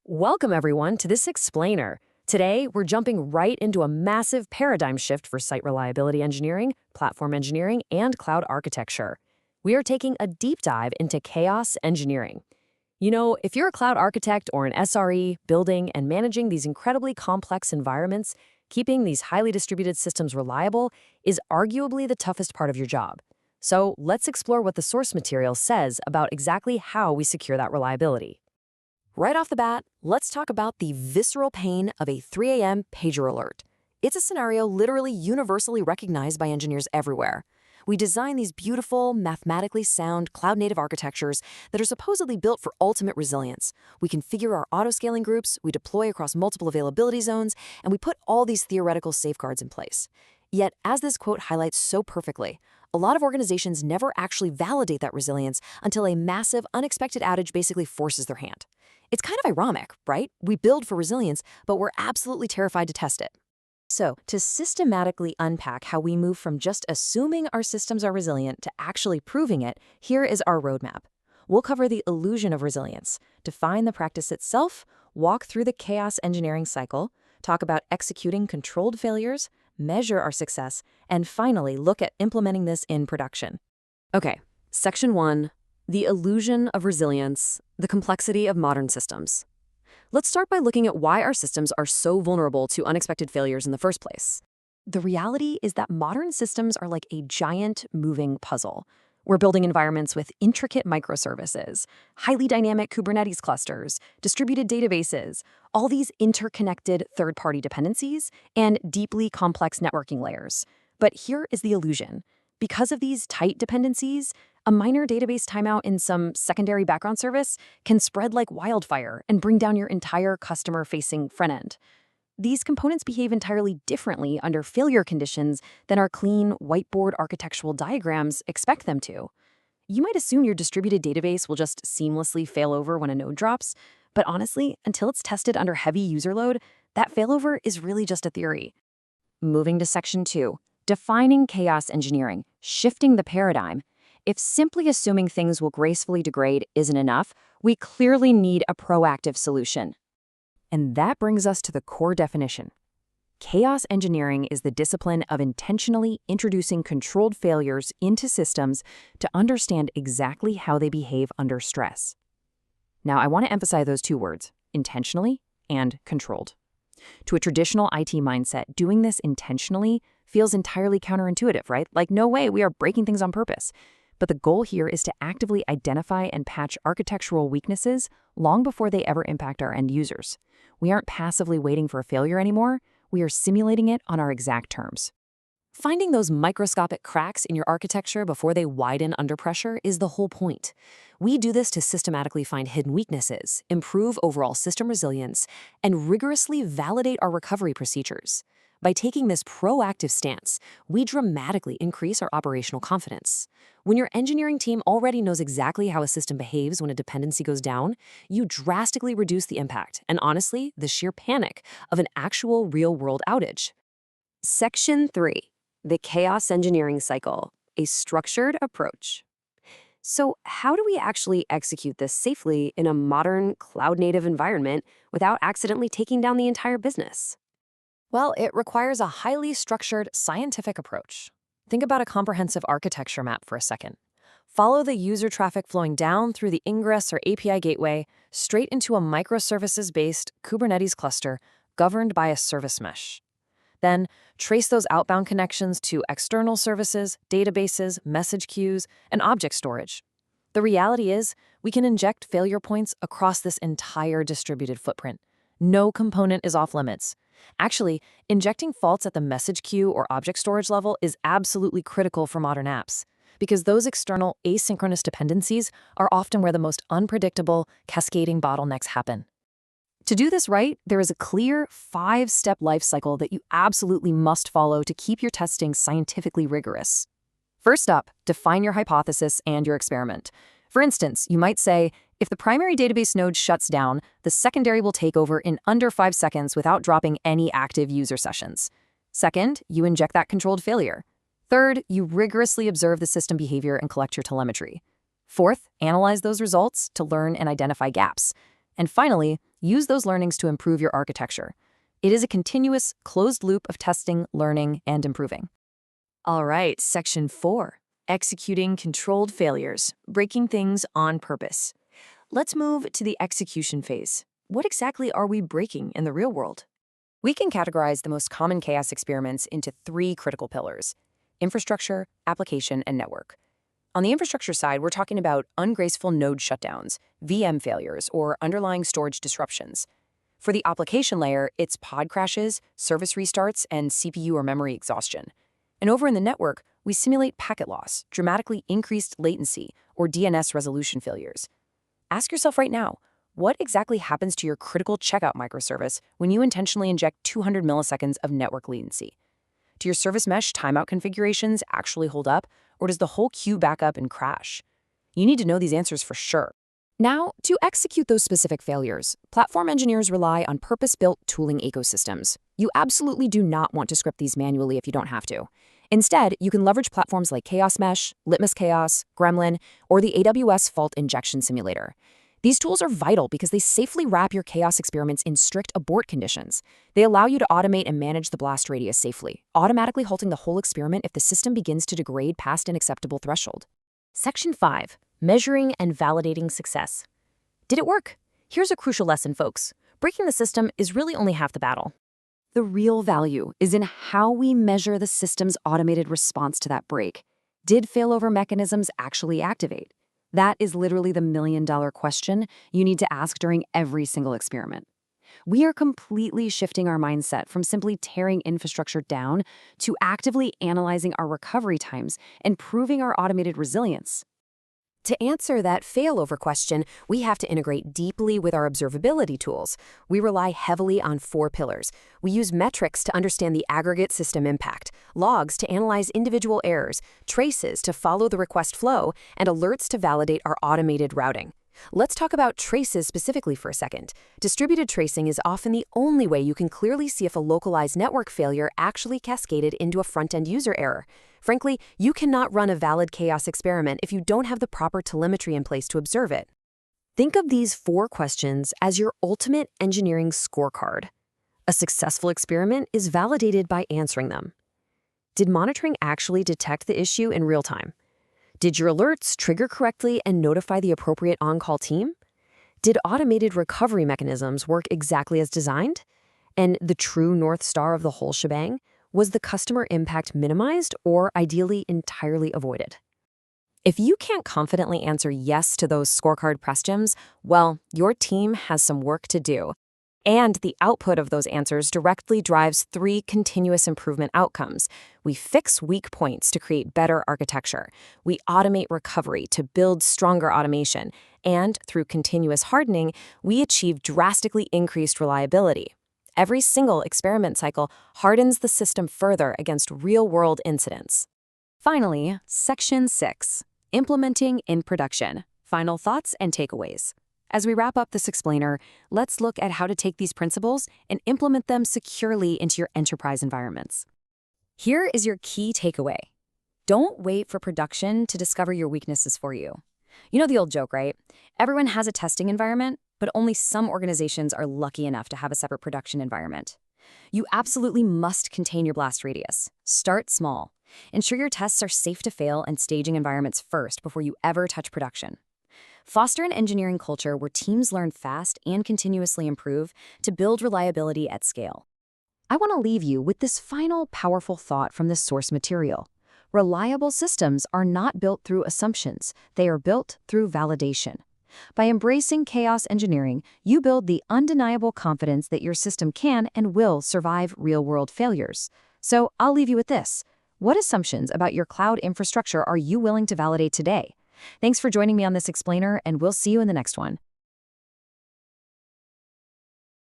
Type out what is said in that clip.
Welcome, everyone, to this explainer. Today, we're jumping right into a massive paradigm shift for site reliability engineering, platform engineering, and cloud architecture. We are taking a deep dive into chaos engineering. You know, if you're a cloud architect or an SRE, building and managing these incredibly complex environments, keeping these highly distributed systems reliable is arguably the toughest part of your job. So let's explore what the source material says about exactly how we secure that reliability. Right off the bat, let's talk about the visceral pain of a 3 a.m. pager alert. It's a scenario literally universally recognized by engineers everywhere. We design these beautiful, mathematically sound, cloud-native architectures that are supposedly built for ultimate resilience. We configure our auto-scaling groups, we deploy across multiple availability zones, and we put all these theoretical safeguards in place. Yet, as this quote highlights so perfectly, a lot of organizations never actually validate that resilience until a massive, unexpected outage basically forces their hand. It's kind of ironic, right? We build for resilience, but we're absolutely terrified to test it. So, to systematically unpack how we move from just assuming our systems are resilient to actually proving it, here is our roadmap. We'll cover the illusion of resilience, define the practice itself, walk through the chaos engineering cycle, talk about executing controlled failures, measure our success, and finally look at implementing this in production. Okay, Section 1, the illusion of resilience, the complexity of modern systems. Let's start by looking at why our systems are so vulnerable to unexpected failures in the first place. The reality is that modern systems are like a giant moving puzzle. We're building environments with intricate microservices, highly dynamic Kubernetes clusters, distributed databases, all these interconnected third-party dependencies, and deeply complex networking layers. But here is the illusion. Because of these tight dependencies, a minor database timeout in some secondary background service can spread like wildfire and bring down your entire customer-facing front end. These components behave entirely differently under failure conditions than our clean, whiteboard architectural diagrams expect them to. You might assume your distributed database will just seamlessly fail over when a node drops, but honestly, until it's tested under heavy user load, that failover is really just a theory. Moving to Section 2, defining chaos engineering, shifting the paradigm. If simply assuming things will gracefully degrade isn't enough, we clearly need a proactive solution. And that brings us to the core definition. Chaos engineering is the discipline of intentionally introducing controlled failures into systems to understand exactly how they behave under stress. Now, I want to emphasize those two words, intentionally and controlled. To a traditional IT mindset, doing this intentionally feels entirely counterintuitive, right? Like, no way, we are breaking things on purpose. But the goal here is to actively identify and patch architectural weaknesses long before they ever impact our end users. We aren't passively waiting for a failure anymore. We are simulating it on our exact terms. Finding those microscopic cracks in your architecture before they widen under pressure is the whole point. We do this to systematically find hidden weaknesses, improve overall system resilience, and rigorously validate our recovery procedures. By taking this proactive stance, we dramatically increase our operational confidence. When your engineering team already knows exactly how a system behaves when a dependency goes down, you drastically reduce the impact and, honestly, the sheer panic of an actual real-world outage. Section 3. The chaos engineering cycle, a structured approach. So how do we actually execute this safely in a modern cloud-native environment without accidentally taking down the entire business? Well, it requires a highly structured scientific approach. Think about a comprehensive architecture map for a second. Follow the user traffic flowing down through the ingress or API gateway straight into a microservices-based Kubernetes cluster governed by a service mesh. Then, trace those outbound connections to external services, databases, message queues, and object storage. The reality is, we can inject failure points across this entire distributed footprint. No component is off limits. Actually, injecting faults at the message queue or object storage level is absolutely critical for modern apps, because those external asynchronous dependencies are often where the most unpredictable, cascading bottlenecks happen. To do this right, there is a clear 5-step life cycle that you absolutely must follow to keep your testing scientifically rigorous. First up, define your hypothesis and your experiment. For instance, you might say, if the primary database node shuts down, the secondary will take over in under 5 seconds without dropping any active user sessions. Second, you inject that controlled failure. Third, you rigorously observe the system behavior and collect your telemetry. Fourth, analyze those results to learn and identify gaps. And finally, use those learnings to improve your architecture. It is a continuous, closed loop of testing, learning, and improving. All right, Section 4. Executing controlled failures, breaking things on purpose. Let's move to the execution phase. What exactly are we breaking in the real world? We can categorize the most common chaos experiments into 3 critical pillars: infrastructure, application, and network. On the infrastructure side, we're talking about ungraceful node shutdowns, VM failures, or underlying storage disruptions. For the application layer, it's pod crashes, service restarts, and CPU or memory exhaustion. And over in the network, we simulate packet loss, dramatically increased latency, or DNS resolution failures. Ask yourself right now, what exactly happens to your critical checkout microservice when you intentionally inject 200 milliseconds of network latency? Do your service mesh timeout configurations actually hold up, or does the whole queue back up and crash? You need to know these answers for sure. Now, to execute those specific failures, platform engineers rely on purpose-built tooling ecosystems. You absolutely do not want to script these manually if you don't have to. Instead, you can leverage platforms like Chaos Mesh, Litmus Chaos, Gremlin, or the AWS Fault Injection Simulator. These tools are vital because they safely wrap your chaos experiments in strict abort conditions. They allow you to automate and manage the blast radius safely, automatically halting the whole experiment if the system begins to degrade past an acceptable threshold. Section 5. Measuring and validating success. Did it work? Here's a crucial lesson, folks. Breaking the system is really only half the battle. The real value is in how we measure the system's automated response to that break. Did failover mechanisms actually activate? That is literally the million-dollar question you need to ask during every single experiment. We are completely shifting our mindset from simply tearing infrastructure down to actively analyzing our recovery times and proving our automated resilience. To answer that failover question, we have to integrate deeply with our observability tools. We rely heavily on 4 pillars. We use metrics to understand the aggregate system impact, logs to analyze individual errors, traces to follow the request flow, and alerts to validate our automated routing. Let's talk about traces specifically for a second. Distributed tracing is often the only way you can clearly see if a localized network failure actually cascaded into a front-end user error. Frankly, you cannot run a valid chaos experiment if you don't have the proper telemetry in place to observe it. Think of these 4 questions as your ultimate engineering scorecard. A successful experiment is validated by answering them. Did monitoring actually detect the issue in real time? Did your alerts trigger correctly and notify the appropriate on-call team? Did automated recovery mechanisms work exactly as designed? And the true North Star of the whole shebang, was the customer impact minimized or ideally entirely avoided? If you can't confidently answer yes to those scorecard questions, well, your team has some work to do. And the output of those answers directly drives 3 continuous improvement outcomes. We fix weak points to create better architecture. We automate recovery to build stronger automation. And through continuous hardening, we achieve drastically increased reliability. Every single experiment cycle hardens the system further against real-world incidents. Finally, Section 6. Implementing in production. Final thoughts and takeaways. As we wrap up this explainer, let's look at how to take these principles and implement them securely into your enterprise environments. Here is your key takeaway. Don't wait for production to discover your weaknesses for you. You know the old joke, right? Everyone has a testing environment, but only some organizations are lucky enough to have a separate production environment. You absolutely must contain your blast radius. Start small. Ensure your tests are safe to fail and staging environments first before you ever touch production. Foster an engineering culture where teams learn fast and continuously improve to build reliability at scale. I want to leave you with this final powerful thought from this source material. Reliable systems are not built through assumptions. They are built through validation. By embracing chaos engineering, you build the undeniable confidence that your system can and will survive real-world failures. So I'll leave you with this. What assumptions about your cloud infrastructure are you willing to validate today? Thanks for joining me on this explainer, and we'll see you in the next one.